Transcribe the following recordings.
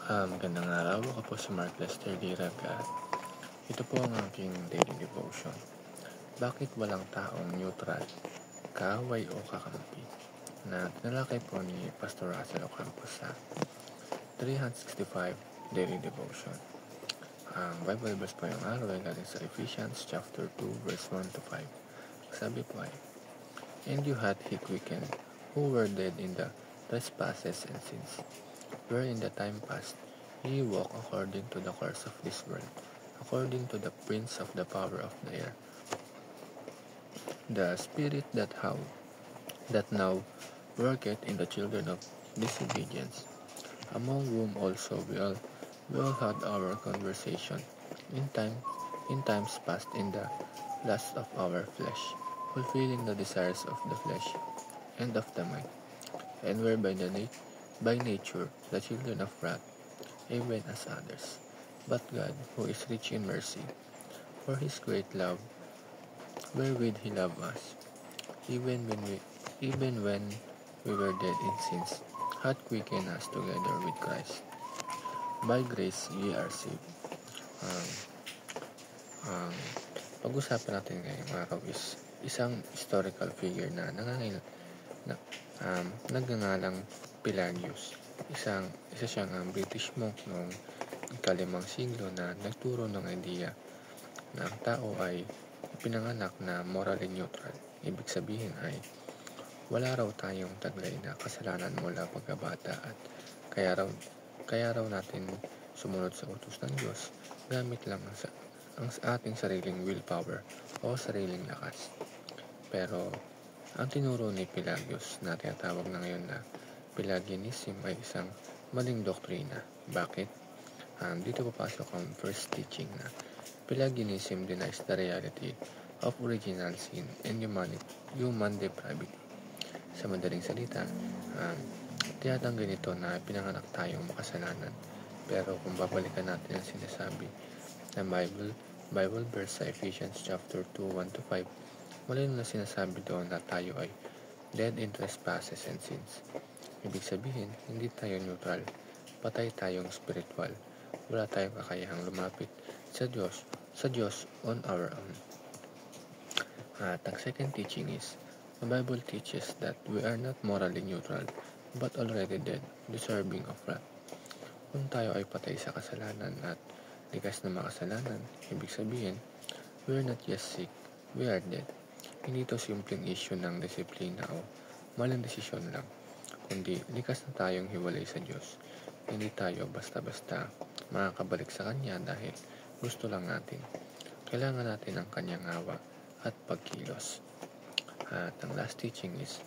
Magandang araw. Ako po si Mark Lester Dirag at ito po ang aking daily devotion. Bakit walang taong neutral, kaaway o kakampi? Na tinalakay po ni Pastor Russell Ocampo sa 365 Daily Devotion. Ang Bible verse po yung araw ay galing sa Ephesians chapter 2 verse 1 to 5. Sabi po ay, "And you hath he quickened, who were dead in the trespasses and sins, where in the time past ye walk according to the course of this world, according to the prince of the power of the air, the spirit that now worketh in the children of disobedience, among whom also we all had our conversation in times past in the lust of our flesh, fulfilling the desires of the flesh and of the mind, and were by nature the children of wrath, even as others. But God, who is rich in mercy, for his great love, wherewith he loved us, even when we were dead in sins, hath quickened us together with Christ. By grace ye are saved." Ang pag-usapan natin ngayong araw is isang historical figure na nagngangalang Pelagius. Isa siyang British monk noong ika-5 siglo na nagturo ng idea na ang tao ay pinanganak na morally neutral. Ibig sabihin ay wala raw tayong taglay na kasalanan mula pagkabata at kaya raw natin sumunod sa utos ng Diyos gamit lang ang ating sariling willpower o sariling lakas. Pero ang tinuro ni Pelagius na tinatawag na ngayon na Pelagianism ay isang maling doktrina. Bakit? Dito papasok ang first teaching na Pelagianism denies the reality of original sin and human depravity. Sa madaling salita, tinatanggi nito na pinanganak tayong makasalanan. Pero kung babalikan natin ang sinasabi ng Bible verse sa Ephesians chapter 2, 1 to 5, malinaw na sinasabi doon na tayo ay dead in trespasses and sins. Ibig sabihin, hindi tayo neutral, patay tayong spiritual. Wala tayong kakayahang lumapit sa Diyos on our own. At ang second teaching is, the Bible teaches that we are not morally neutral, but already dead, deserving of wrath. Kung tayo ay patay sa kasalanan at likas na makasalanan, ibig sabihin, we are not just sick, we are dead. Hindi ito simpleng issue ng disiplina o maling desisyon lang, kundi likas na tayong hiwalay sa Diyos. Hindi tayo basta-basta makakabalik sa Kanya dahil gusto lang natin. Kailangan natin ang Kanyang awa at pagkilos. At ang last teaching is,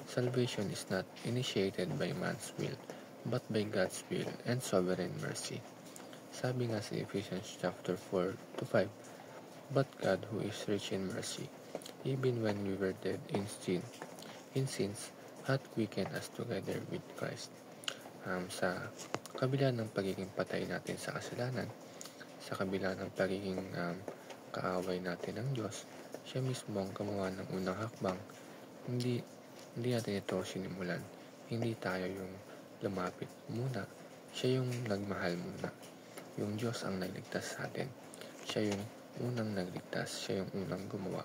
salvation is not initiated by man's will, but by God's will and sovereign mercy. Sabi nga sa Ephesians chapter 4 to 5, "But God, who is rich in mercy, even when we were dead in sins, hath quickened us together with Christ." Sa kabila ng pagiging patay natin sa kasalanan, sa kabila ng pagiging kaaway natin ng Diyos, siya mismo ang gumawa ng unang hakbang. Hindi natin ito sinimulan. Hindi tayo yung lumapit muna. Siya yung nagmahal muna. Yung Diyos ang nagligtas sa atin. Siya yung unang nagligtas. Siya yung unang gumawa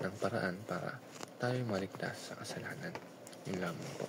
ng paraan para tayo maligtas sa kasalanan. Yun lamang po.